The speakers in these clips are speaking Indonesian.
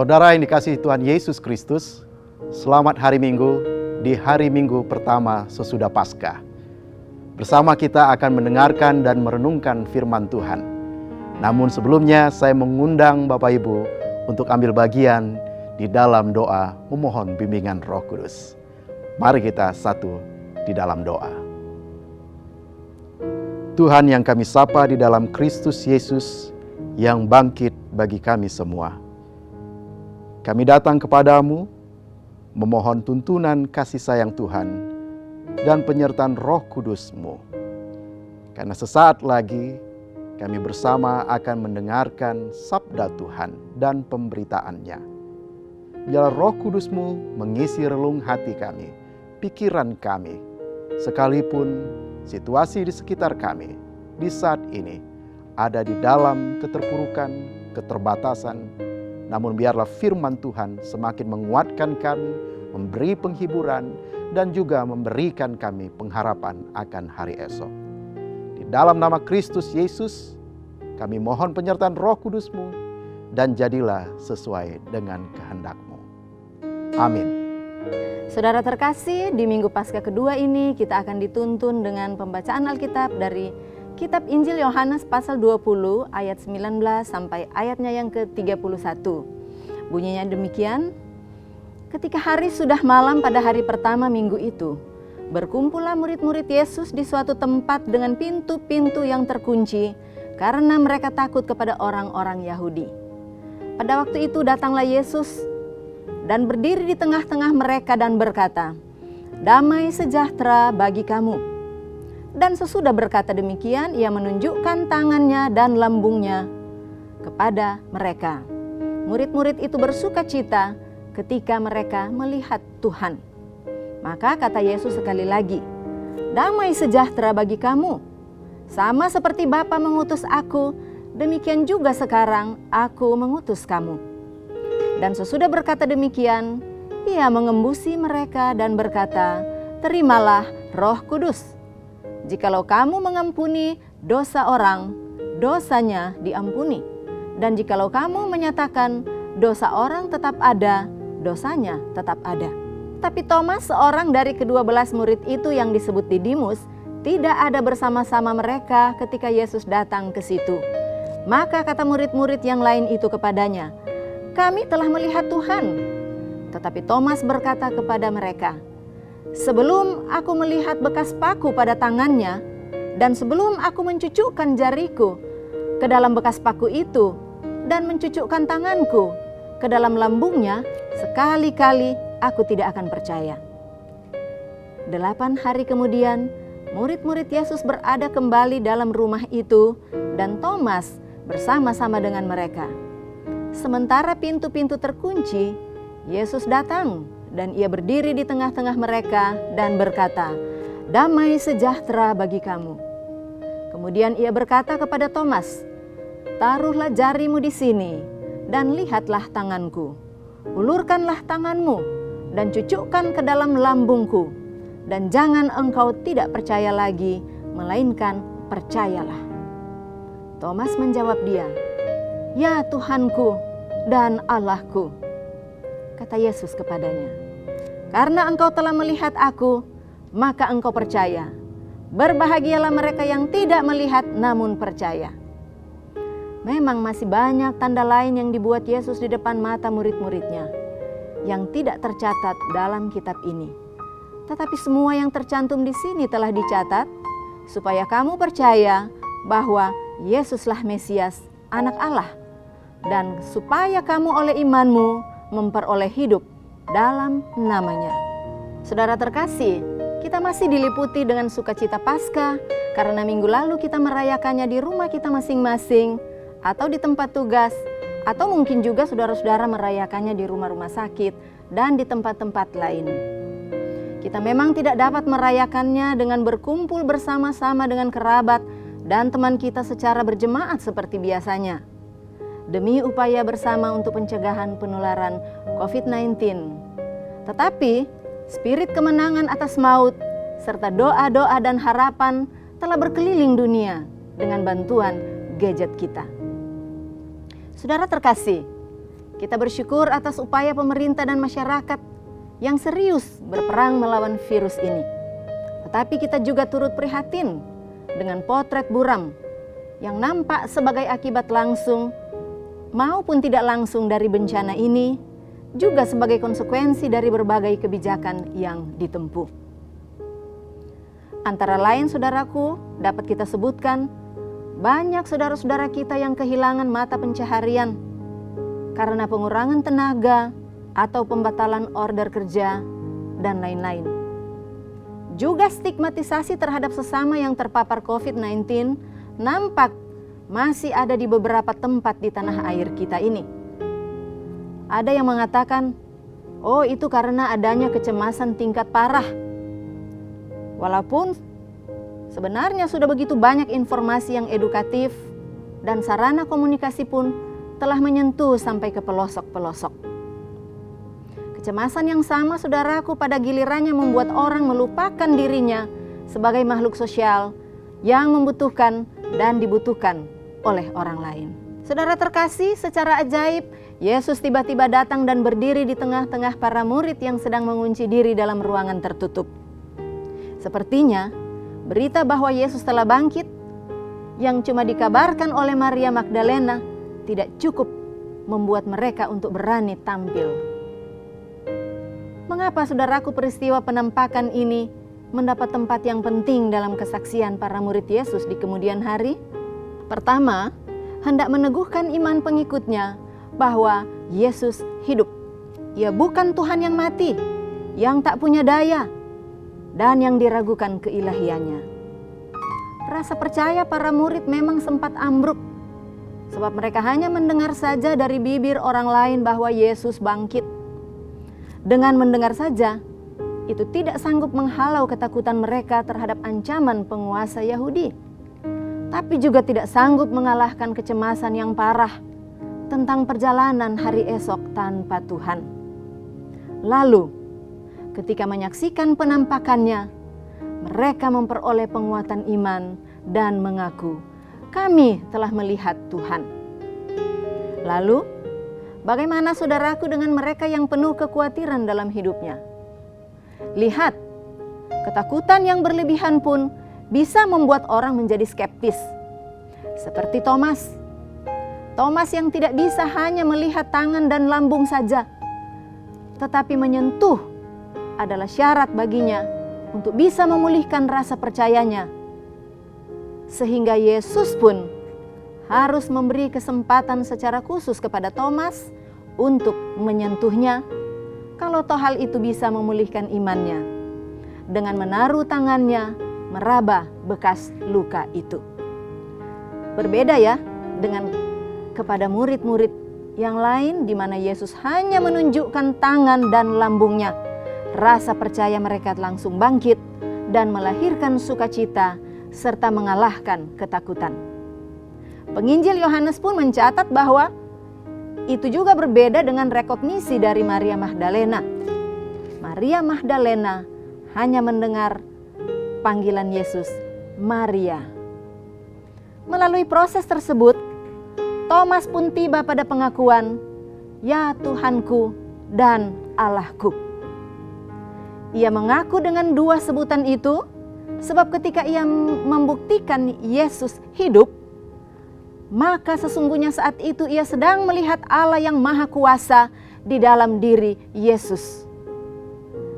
Saudara yang dikasihi Tuhan Yesus Kristus, selamat hari Minggu di hari Minggu pertama sesudah Paskah. Bersama kita akan mendengarkan dan merenungkan firman Tuhan. Namun sebelumnya saya mengundang Bapak Ibu untuk ambil bagian di dalam doa memohon bimbingan Roh Kudus. Mari kita satu di dalam doa. Tuhan yang kami sapa di dalam Kristus Yesus yang bangkit bagi kami semua. Kami datang kepadamu, memohon tuntunan kasih sayang Tuhan dan penyertaan Roh Kudus-Mu. Karena sesaat lagi kami bersama akan mendengarkan sabda Tuhan dan pemberitaannya. Biarlah Roh Kudus-Mu mengisi relung hati kami, pikiran kami, sekalipun situasi di sekitar kami di saat ini ada di dalam keterpurukan, keterbatasan. Namun biarlah firman Tuhan semakin menguatkan kami, memberi penghiburan, dan juga memberikan kami pengharapan akan hari esok. Di dalam nama Kristus Yesus, kami mohon penyertaan Roh Kudus-Mu, dan jadilah sesuai dengan kehendak-Mu. Amin. Saudara terkasih, di Minggu Paskah kedua ini kita akan dituntun dengan pembacaan Alkitab dari Kitab Injil Yohanes pasal 20 ayat 19 sampai ayatnya yang ke-31. Bunyinya demikian. Ketika hari sudah malam pada hari pertama minggu itu, berkumpullah murid-murid Yesus di suatu tempat dengan pintu-pintu yang terkunci karena mereka takut kepada orang-orang Yahudi. Pada waktu itu datanglah Yesus dan berdiri di tengah-tengah mereka dan berkata, "Damai sejahtera bagi kamu." Dan sesudah berkata demikian, ia menunjukkan tangannya dan lambungnya kepada mereka. Murid-murid itu bersuka cita ketika mereka melihat Tuhan. Maka kata Yesus sekali lagi, "Damai sejahtera bagi kamu. Sama seperti Bapa mengutus aku, demikian juga sekarang aku mengutus kamu." Dan sesudah berkata demikian, ia mengembusi mereka dan berkata, "Terimalah Roh Kudus. Jikalau kamu mengampuni dosa orang, dosanya diampuni. Dan jikalau kamu menyatakan dosa orang tetap ada, dosanya tetap ada." Tapi Thomas, seorang dari ke-12 murid itu yang disebut Didimus, tidak ada bersama-sama mereka ketika Yesus datang ke situ. Maka kata murid-murid yang lain itu kepadanya, "Kami telah melihat Tuhan." Tetapi Thomas berkata kepada mereka, "Sebelum aku melihat bekas paku pada tangannya, dan sebelum aku mencucukkan jariku ke dalam bekas paku itu, dan mencucukkan tanganku ke dalam lambungnya, sekali-kali aku tidak akan percaya." 8 hari kemudian, murid-murid Yesus berada kembali dalam rumah itu, dan Thomas bersama-sama dengan mereka. Sementara pintu-pintu terkunci, Yesus datang dan ia berdiri di tengah-tengah mereka dan berkata, "Damai sejahtera bagi kamu." Kemudian ia berkata kepada Thomas, "Taruhlah jarimu di sini dan lihatlah tanganku. Ulurkanlah tanganmu dan cucukkan ke dalam lambungku. Dan jangan engkau tidak percaya lagi, melainkan percayalah." Thomas menjawab dia, "Ya Tuhanku dan Allahku." Kata Yesus kepadanya, "Karena engkau telah melihat aku, maka engkau percaya. Berbahagialah mereka yang tidak melihat namun percaya." Memang masih banyak tanda lain yang dibuat Yesus di depan mata murid-muridnya yang tidak tercatat dalam kitab ini. Tetapi semua yang tercantum di sini telah dicatat supaya kamu percaya bahwa Yesuslah Mesias, Anak Allah, dan supaya kamu oleh imanmu memperoleh hidup dalam namanya. Saudara terkasih, kita masih diliputi dengan sukacita Paskah karena minggu lalu kita merayakannya di rumah kita masing-masing atau di tempat tugas, atau mungkin juga saudara-saudara merayakannya di rumah-rumah sakit dan di tempat-tempat lain. Kita memang tidak dapat merayakannya dengan berkumpul bersama-sama dengan kerabat dan teman kita secara berjemaat seperti biasanya, demi upaya bersama untuk pencegahan penularan COVID-19. Tetapi spirit kemenangan atas maut serta doa-doa dan harapan telah berkeliling dunia dengan bantuan gadget kita. Saudara terkasih, Kita bersyukur atas upaya pemerintah dan masyarakat yang serius berperang melawan virus ini. Tetapi kita juga turut prihatin dengan potret buram yang nampak sebagai akibat langsung maupun tidak langsung dari bencana ini, juga sebagai konsekuensi dari berbagai kebijakan yang ditempuh. Antara lain, saudaraku, dapat kita sebutkan banyak saudara-saudara kita yang kehilangan mata pencaharian karena pengurangan tenaga atau pembatalan order kerja dan lain-lain. Juga stigmatisasi terhadap sesama yang terpapar COVID-19 nampak masih ada di beberapa tempat di tanah air kita ini. Ada yang mengatakan, oh itu karena adanya kecemasan tingkat parah. Walaupun sebenarnya sudah begitu banyak informasi yang edukatif dan sarana komunikasi pun telah menyentuh sampai ke pelosok-pelosok. Kecemasan yang sama, saudaraku, pada gilirannya membuat orang melupakan dirinya sebagai makhluk sosial yang membutuhkan dan dibutuhkan oleh orang lain. Saudara terkasih, secara ajaib, Yesus tiba-tiba datang dan berdiri di tengah-tengah para murid yang sedang mengunci diri dalam ruangan tertutup. Sepertinya, berita bahwa Yesus telah bangkit yang cuma dikabarkan oleh Maria Magdalena tidak cukup membuat mereka untuk berani tampil. Mengapa, saudaraku, peristiwa penampakan ini mendapat tempat yang penting dalam kesaksian para murid Yesus di kemudian hari? Pertama, hendak meneguhkan iman pengikutnya bahwa Yesus hidup. Ia bukan Tuhan yang mati, yang tak punya daya, dan yang diragukan keilahiannya. Rasa percaya para murid memang sempat ambruk, sebab mereka hanya mendengar saja dari bibir orang lain bahwa Yesus bangkit. Dengan mendengar saja, itu tidak sanggup menghalau ketakutan mereka terhadap ancaman penguasa Yahudi, tapi juga tidak sanggup mengalahkan kecemasan yang parah tentang perjalanan hari esok tanpa Tuhan. Lalu, ketika menyaksikan penampakannya, mereka memperoleh penguatan iman dan mengaku, "Kami telah melihat Tuhan." Lalu, bagaimana saudaraku dengan mereka yang penuh kekhawatiran dalam hidupnya? Lihat, ketakutan yang berlebihan pun bisa membuat orang menjadi skeptis. Seperti Thomas. Thomas yang tidak bisa hanya melihat tangan dan lambung saja, tetapi menyentuh adalah syarat baginya untuk bisa memulihkan rasa percayanya. Sehingga Yesus pun harus memberi kesempatan secara khusus kepada Thomas untuk menyentuhnya, kalau toh hal itu bisa memulihkan imannya, dengan menaruh tangannya meraba bekas luka itu. Berbeda ya dengan kepada murid-murid yang lain di mana Yesus hanya menunjukkan tangan dan lambungnya. Rasa percaya mereka langsung bangkit dan melahirkan sukacita serta mengalahkan ketakutan. Penginjil Yohanes pun mencatat bahwa itu juga berbeda dengan rekognisi dari Maria Magdalena. Maria Magdalena hanya mendengar panggilan Yesus, Maria. Melalui proses tersebut, Thomas pun tiba pada pengakuan, "Ya Tuhanku dan Allahku." Ia mengaku dengan dua sebutan itu, sebab ketika ia membuktikan Yesus hidup, maka sesungguhnya saat itu ia sedang melihat Allah yang Maha Kuasa di dalam diri Yesus.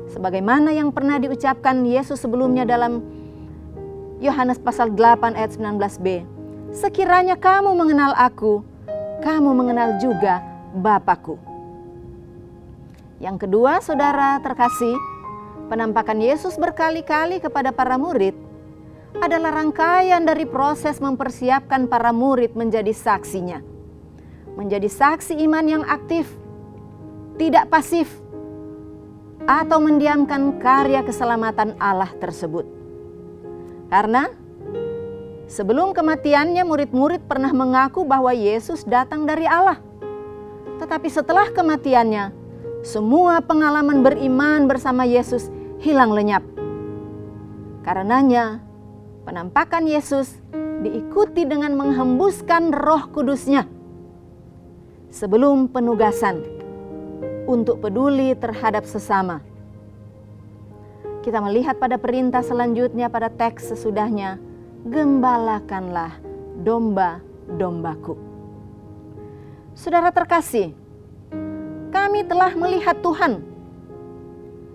Sebagaimana yang pernah diucapkan Yesus sebelumnya dalam Yohanes pasal 8 ayat 19b. "Sekiranya kamu mengenal aku, kamu mengenal juga Bapa-Ku." Yang kedua, saudara terkasih, penampakan Yesus berkali-kali kepada para murid adalah rangkaian dari proses mempersiapkan para murid menjadi saksinya. Menjadi saksi iman yang aktif, tidak pasif, atau mendiamkan karya keselamatan Allah tersebut. Karena sebelum kematiannya, murid-murid pernah mengaku bahwa Yesus datang dari Allah. Tetapi setelah kematiannya, semua pengalaman beriman bersama Yesus hilang lenyap. Karenanya, penampakan Yesus diikuti dengan menghembuskan Roh Kudus-Nya. sebelum penugasan untuk peduli terhadap sesama. Kita melihat pada perintah selanjutnya pada teks sesudahnya, gembalakanlah domba-dombaku. Saudara terkasih, kami telah melihat Tuhan.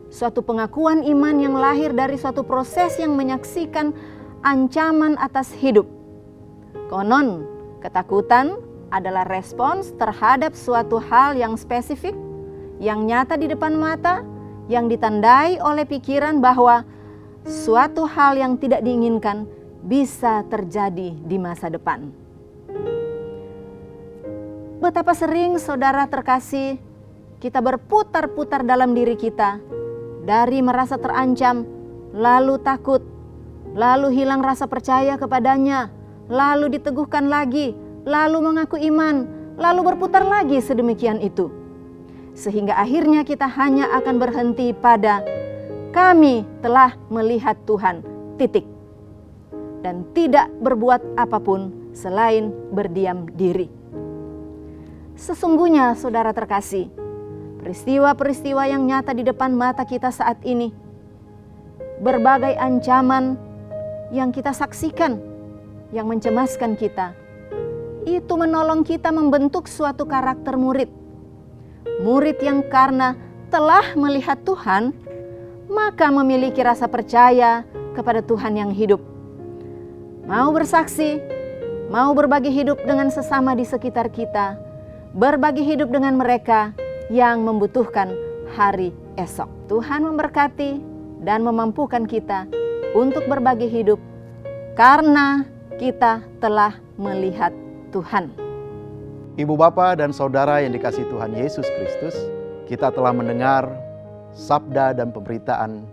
Suatu pengakuan iman yang lahir dari suatu proses yang menyaksikan ancaman atas hidup. Konon, ketakutan adalah respons terhadap suatu hal yang spesifik, yang nyata di depan mata, yang ditandai oleh pikiran bahwa suatu hal yang tidak diinginkan bisa terjadi di masa depan. Betapa sering saudara terkasih kita berputar-putar dalam diri kita dari merasa terancam, lalu takut, lalu hilang rasa percaya kepadanya, lalu diteguhkan lagi, lalu mengaku iman, lalu berputar lagi sedemikian itu. Sehingga akhirnya kita hanya akan berhenti pada kami telah melihat Tuhan, titik. Dan tidak berbuat apapun selain berdiam diri. Sesungguhnya saudara terkasih, peristiwa-peristiwa yang nyata di depan mata kita saat ini, berbagai ancaman yang kita saksikan, yang mencemaskan kita, itu menolong kita membentuk suatu karakter murid. Murid yang karena telah melihat Tuhan, maka memiliki rasa percaya kepada Tuhan yang hidup. Mau bersaksi, mau berbagi hidup dengan sesama di sekitar kita, berbagi hidup dengan mereka yang membutuhkan hari esok. Tuhan memberkati dan memampukan kita untuk berbagi hidup karena kita telah melihat Tuhan. Ibu bapa dan saudara yang dikasihi Tuhan Yesus Kristus, kita telah mendengar sabda dan pemberitaan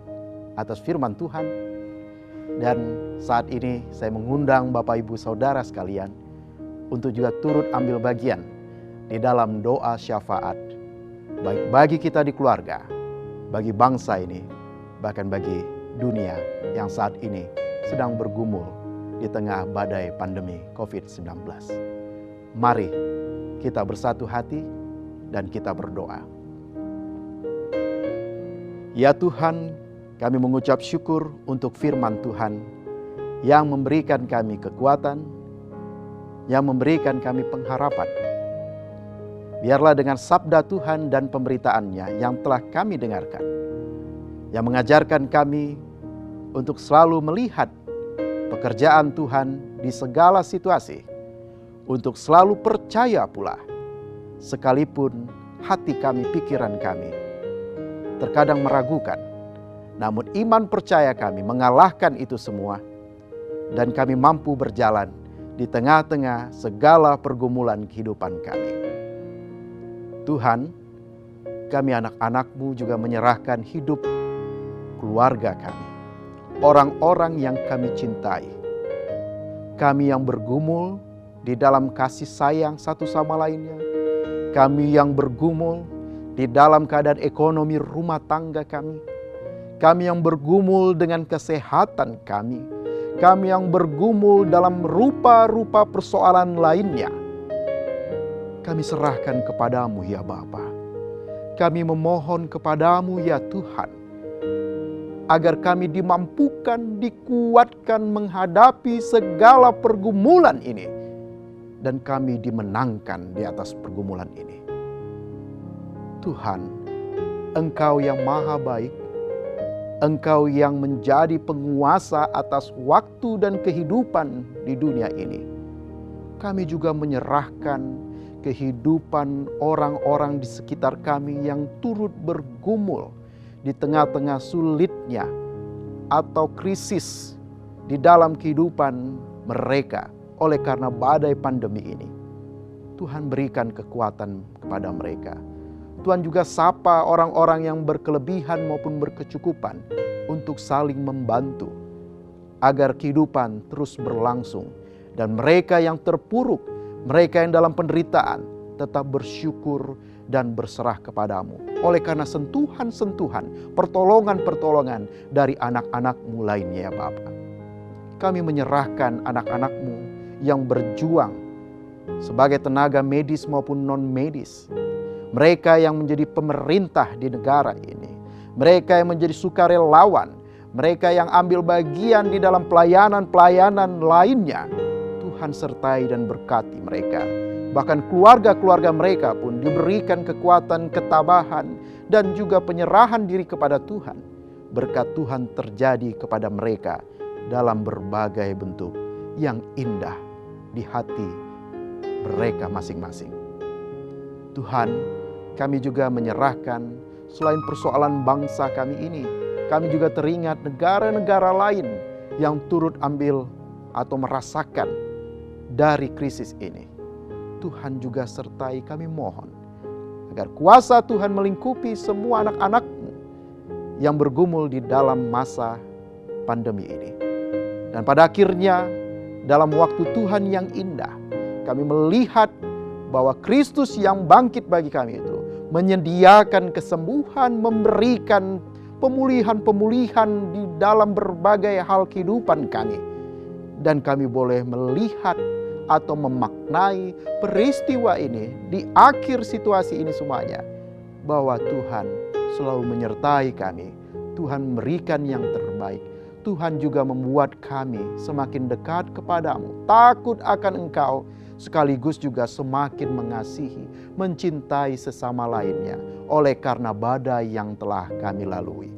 atas firman Tuhan. Dan saat ini saya mengundang Bapak Ibu Saudara sekalian untuk juga turut ambil bagian di dalam doa syafaat, baik bagi kita di keluarga, bagi bangsa ini, bahkan bagi dunia yang saat ini sedang bergumul di tengah badai pandemi COVID-19. Mari kita bersatu hati dan kita berdoa. Ya Tuhan, kami mengucap syukur untuk firman Tuhan yang memberikan kami kekuatan, yang memberikan kami pengharapan. Biarlah dengan sabda Tuhan dan pemberitaannya yang telah kami dengarkan, yang mengajarkan kami untuk selalu melihat pekerjaan Tuhan di segala situasi, untuk selalu percaya pula, sekalipun hati kami, pikiran kami terkadang meragukan, namun iman percaya kami mengalahkan itu semua, dan kami mampu berjalan di tengah-tengah segala pergumulan kehidupan kami. Tuhan, kami anak-anak-Mu juga menyerahkan hidup keluarga kami, orang-orang yang kami cintai, kami yang bergumul di dalam kasih sayang satu sama lainnya, kami yang bergumul di dalam keadaan ekonomi rumah tangga kami yang bergumul dengan kesehatan kami yang bergumul dalam rupa-rupa persoalan lainnya. Kami serahkan kepadamu ya Bapa. Kami memohon kepadamu ya Tuhan, agar kami dimampukan, dikuatkan menghadapi segala pergumulan ini, dan kami dimenangkan di atas pergumulan ini. Tuhan, Engkau yang maha baik, Engkau yang menjadi penguasa atas waktu dan kehidupan di dunia ini. Kami juga menyerahkan kehidupan orang-orang di sekitar kami yang turut bergumul di tengah-tengah sulitnya atau krisis di dalam kehidupan mereka oleh karena badai pandemi ini. Tuhan berikan kekuatan kepada mereka. Tuhan juga sapa orang-orang yang berkelebihan maupun berkecukupan untuk saling membantu agar kehidupan terus berlangsung, dan mereka yang terpuruk, mereka yang dalam penderitaan tetap bersyukur dan berserah kepadamu oleh karena sentuhan-sentuhan, pertolongan-pertolongan dari anak-anak-Mu lainnya ya Bapa. Kami menyerahkan anak-anak-Mu yang berjuang sebagai tenaga medis maupun non-medis, mereka yang menjadi pemerintah di negara ini, mereka yang menjadi sukarelawan, mereka yang ambil bagian di dalam pelayanan-pelayanan lainnya. Tuhan sertai dan berkati mereka. Bahkan keluarga-keluarga mereka pun diberikan kekuatan, ketabahan, dan juga penyerahan diri kepada Tuhan. Berkat Tuhan terjadi kepada mereka dalam berbagai bentuk yang indah di hati mereka masing-masing. Tuhan, kami juga menyerahkan selain persoalan bangsa kami ini, kami juga teringat negara-negara lain yang turut ambil atau merasakan dari krisis ini. Tuhan juga sertai kami mohon agar kuasa Tuhan melingkupi semua anak-anak-Mu yang bergumul di dalam masa pandemi ini. Dan pada akhirnya dalam waktu Tuhan yang indah, kami melihat bahwa Kristus yang bangkit bagi kami itu menyediakan kesembuhan, memberikan pemulihan-pemulihan di dalam berbagai hal kehidupan kami. Dan kami boleh melihat atau memaknai peristiwa ini di akhir situasi ini semuanya, bahwa Tuhan selalu menyertai kami. Tuhan memberikan yang terbaik. Tuhan juga membuat kami semakin dekat kepadamu, takut akan Engkau, sekaligus juga semakin mengasihi, mencintai sesama lainnya oleh karena badai yang telah kami lalui.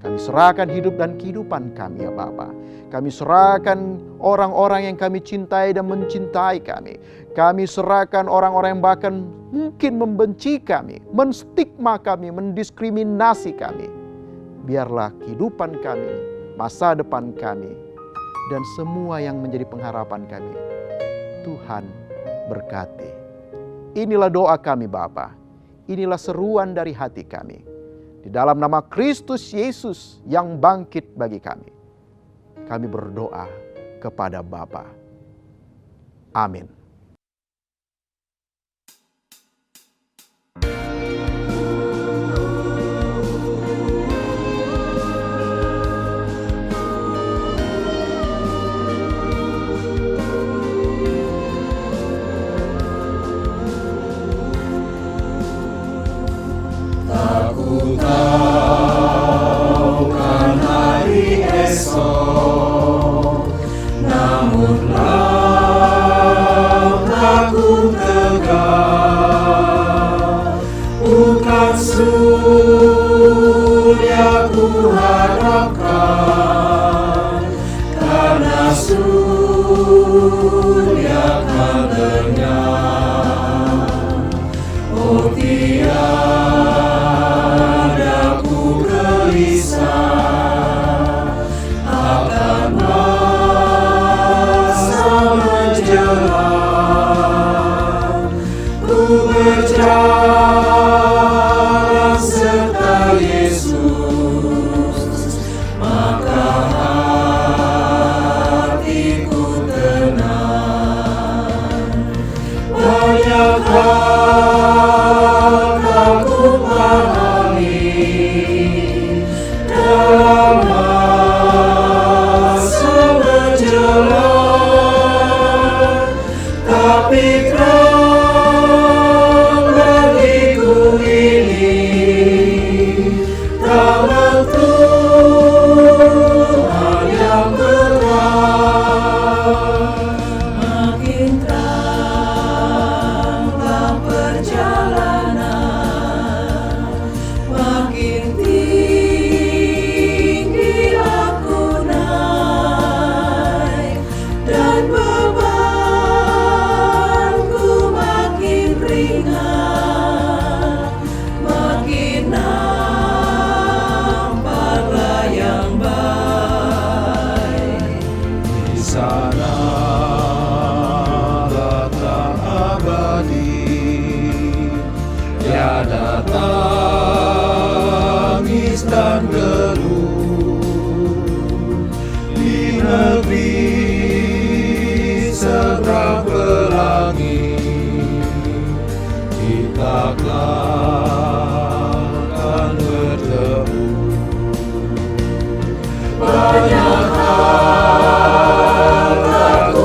Kami serahkan hidup dan kehidupan kami ya Bapa. Kami serahkan orang-orang yang kami cintai dan mencintai kami. Kami serahkan orang-orang yang bahkan mungkin membenci kami, menstigma kami, mendiskriminasi kami. Biarlah kehidupan kami, masa depan kami, dan semua yang menjadi pengharapan kami, Tuhan berkati. Inilah doa kami Bapa. Inilah seruan dari hati kami. Di dalam nama Kristus Yesus yang bangkit bagi kami, kami berdoa kepada Bapa. Amin. Aku tahu kan hari esok, namun langkahku tegak, bukan surya ku harapkan, karena surya kan lenyap. Oh tiada ku gelisah akan masa menjelang, ku berjalan serta Yesus, maka hatiku tenang. Banyak hal aku pahami dalam masa menjelang, tapi terang bagiku ini tangan Tuhan yang terang. Makin terang dalam perjalanan, makin tinggi aku naik, dan bebanku makin ringan, makin nampaklah yang baik. Di sana letak abadi, tiada tangis dan geluh. Di negeri seberang pelangi, kita akan bertemu. Banyak hal aku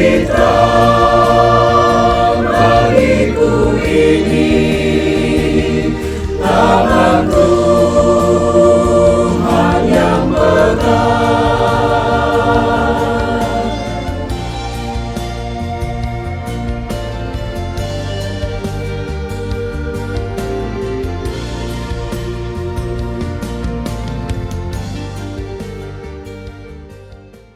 Kita